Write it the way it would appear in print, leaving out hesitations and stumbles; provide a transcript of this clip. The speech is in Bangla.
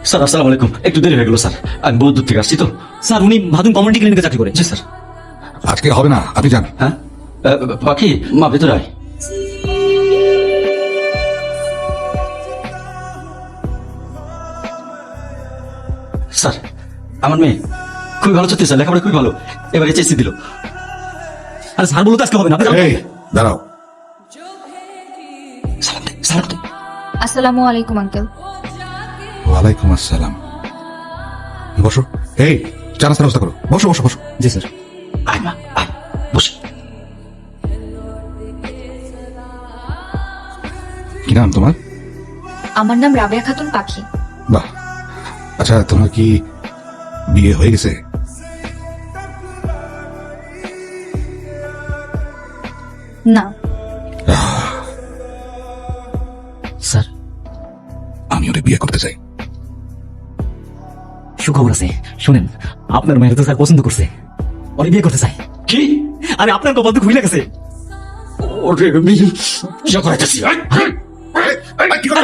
স্যার আসসালামু আলাইকুম, একটু দেরি হয়ে গেল স্যার, আমি বহুত দূর থেকে আসছি তো। স্যার উনি ভাদুম কমিউনিটি ক্লিনিকে চাকরি করে। জি স্যার। আজকে হবে না, আপনি যান। হ্যাঁ পাখি, মা ভেতরে আয়। স্যার আমার মেয়ে খুবই ভালো ছাত্রী স্যার, লেখাপড়া খুবই ভালো, এবার এইচএসসি দিল। আরে স্যার বলতে আজকে হবে না, আপনি যান। এই দাঁড়াও। সালাম দে, সালাম দে। আসসালামু আলাইকুম আঙ্কেল। ওয়ালাইকুম আসসালাম। বসো। এই চা নাস্তার ব্যবস্থা করো। বসো বসো বসো। জি স্যার। আয় মা আয়, বস। কি নাম তোমার? আমার নাম রাবেয়া খাতুন পাখি। বাহ, আচ্ছা তোমার কি বিয়ে হয়ে গেছে? না। স্যার আমি ওরে বিয়ে করতে চাই। সুখবর আছে, শুনেন, আপনার মেয়ের তো স্যার পছন্দ করছে, ওরে বিয়ে করতে চাই। কি? আরে আপনার কপাল তো খুলে গেছে। ওরে আমি বিয়ে করাইতেছি। কি কথা?